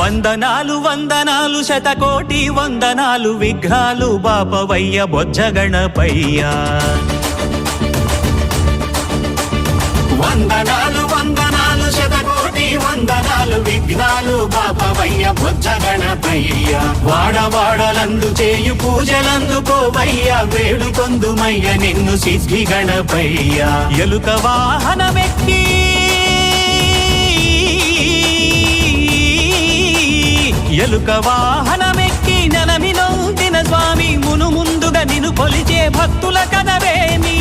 వందనాలు వందనాలు శతకోటి వందనాలు విఘ్నాలు బాపవయ్య బొజ్జ గణపయ్య. వందనాలు వందనాలు శతకోటి వందనాలు విఘ్నాలు బాపవయ్య బొజ్జ గణపయ్య. వాడవాడలందు చేయు పూజలందుకోవయ్య వేడుకొందుమయ్య నిన్ను సిద్ధి గణపయ్య. ఎలుక వాహనమెక్కి ఎలుక వాహనమెక్కి నెలమినొందిన స్వామి మును ముందుగా నిన్ను కొలిచే భక్తుల కదవేమి.